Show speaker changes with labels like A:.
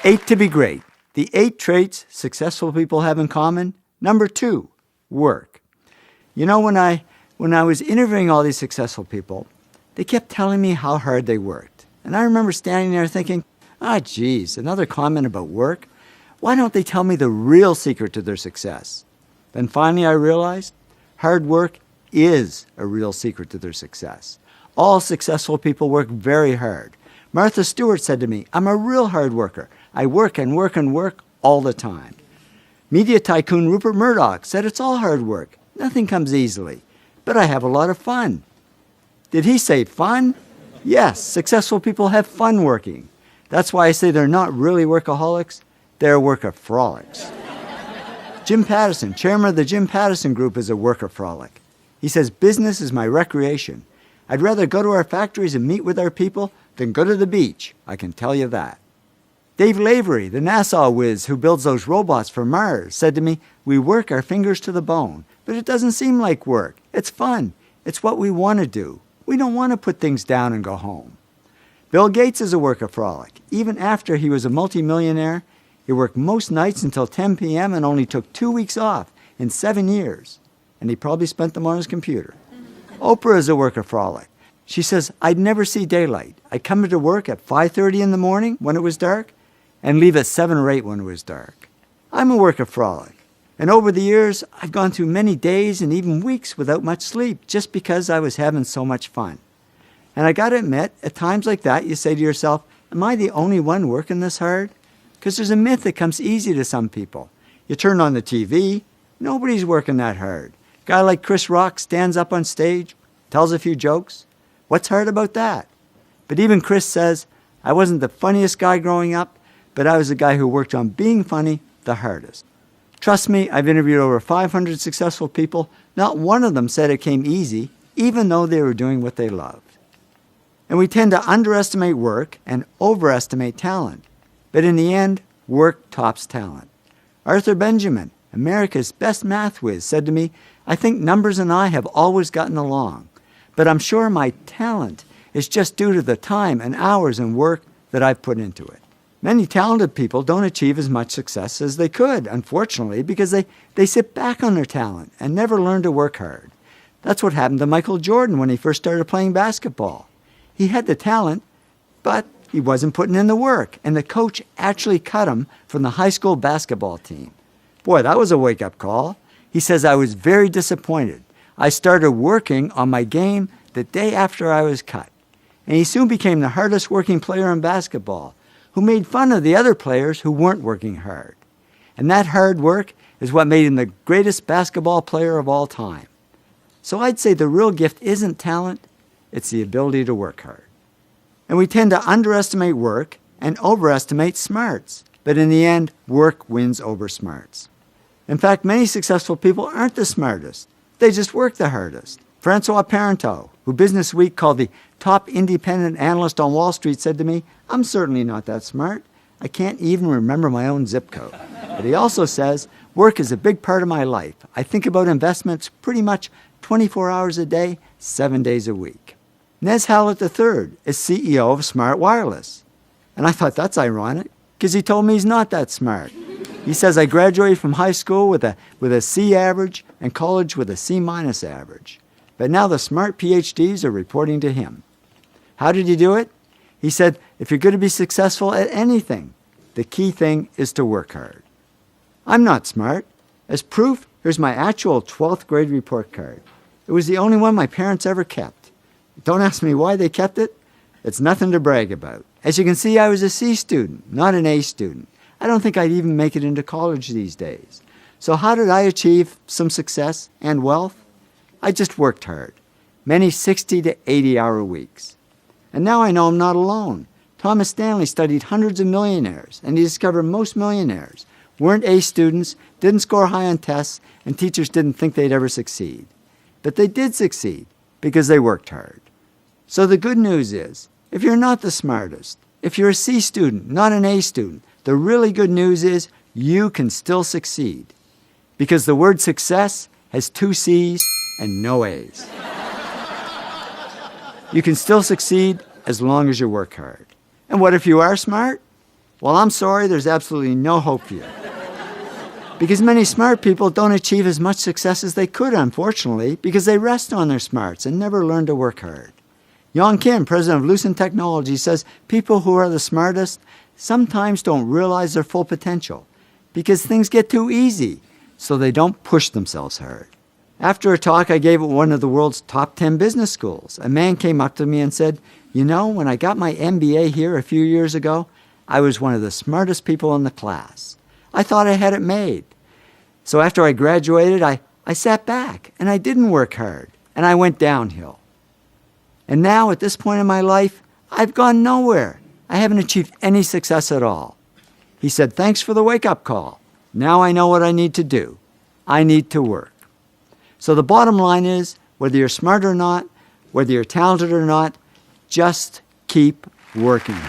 A: 8 to be great. The 8 traits successful people have in common. Number 2, work. You know, when I was interviewing all these successful people, they kept telling me how hard they worked. And I remember standing there thinking, geez, another comment about work? Why don't they tell me the real secret to their success? Then finally I realized hard work is a real secret to their success. All successful people work very hard. Martha Stewart said to me, I'm a real hard worker. I work and work and work all the time. Media tycoon Rupert Murdoch said it's all hard work. Nothing comes easily. But I have a lot of fun. Did he say fun? Yes, successful people have fun working. That's why I say they're not really workaholics, they're workaholics. Jim Pattison, chairman of the Jim Pattison Group, is a workaholic. He says, business is my recreation. I'd rather go to our factories and meet with our people than go to the beach, I can tell you that. Dave Lavery, the NASA whiz who builds those robots for Mars, said to me, we work our fingers to the bone, but it doesn't seem like work. It's fun. It's what we want to do. We don't want to put things down and go home. Bill Gates is a workaholic. Even after he was a multimillionaire, he worked most nights until 10 p.m. and only took 2 weeks off in 7 years. And he probably spent them on his computer. Oprah is a workaholic. She says, I'd never see daylight. I'd come into work at 5:30 in the morning when it was dark and leave at 7 or 8 when it was dark. I'm a workaholic. And over the years, I've gone through many days and even weeks without much sleep just because I was having so much fun. And I got to admit, at times like that, you say to yourself, am I the only one working this hard? Because there's a myth that comes easy to some people. You turn on the TV, nobody's working that hard. A guy like Chris Rock stands up on stage, tells a few jokes. What's hard about that? But even Chris says, I wasn't the funniest guy growing up, but I was the guy who worked on being funny the hardest. Trust me, I've interviewed over 500 successful people. Not one of them said it came easy, even though they were doing what they loved. And we tend to underestimate work and overestimate talent. But in the end, work tops talent. Arthur Benjamin, America's best math whiz, said to me, I think numbers and I have always gotten along, but I'm sure my talent is just due to the time and hours and work that I've put into it. Many talented people don't achieve as much success as they could, unfortunately, because they sit back on their talent and never learn to work hard. That's what happened to Michael Jordan when he first started playing basketball. He had the talent, but he wasn't putting in the work, and the coach actually cut him from the high school basketball team. Boy, that was a wake-up call. He says, I was very disappointed. I started working on my game the day after I was cut. And he soon became the hardest working player in basketball, who made fun of the other players who weren't working hard. And that hard work is what made him the greatest basketball player of all time. So I'd say the real gift isn't talent, it's the ability to work hard. And we tend to underestimate work and overestimate smarts. But in the end, work wins over smarts. In fact, many successful people aren't the smartest. They just work the hardest. Francois Parenteau, who Business Week called the top independent analyst on Wall Street, said to me, I'm certainly not that smart. I can't even remember my own zip code. But he also says, work is a big part of my life. I think about investments pretty much 24 hours a day, 7 days a week. Nez Hallett III is CEO of Smart Wireless. And I thought that's ironic, because he told me he's not that smart. He says, I graduated from high school with a C average and college with a C- average. But now the smart PhDs are reporting to him. How did he do it? He said, if you're going to be successful at anything, the key thing is to work hard. I'm not smart. As proof, here's my actual 12th grade report card. It was the only one my parents ever kept. Don't ask me why they kept it. It's nothing to brag about. As you can see, I was a C student, not an A student. I don't think I'd even make it into college these days. So how did I achieve some success and wealth? I just worked hard. Many 60 to 80-hour weeks. And now I know I'm not alone. Thomas Stanley studied hundreds of millionaires, and he discovered most millionaires weren't A students, didn't score high on tests, and teachers didn't think they'd ever succeed. But they did succeed because they worked hard. So the good news is, if you're not the smartest, if you're a C student, not an A student, the really good news is you can still succeed. Because the word success has 2 C's and no A's. You can still succeed as long as you work hard. And what if you are smart? Well, I'm sorry, there's absolutely no hope for you. Because many smart people don't achieve as much success as they could, unfortunately, because they rest on their smarts and never learn to work hard. Yang Kim, president of Lucent Technology, says people who are the smartest sometimes don't realize their full potential because things get too easy, so they don't push themselves hard. After a talk I gave at one of the world's top 10 business schools, a man came up to me and said, "You know, when I got my MBA here a few years ago, I was one of the smartest people in the class. I thought I had it made. So after I graduated, I sat back and I didn't work hard and I went downhill. And now at this point in my life, I've gone nowhere. I haven't achieved any success at all." He said, "Thanks for the wake-up call. Now I know what I need to do. I need to work." So the bottom line is, whether you're smart or not, whether you're talented or not, just keep working.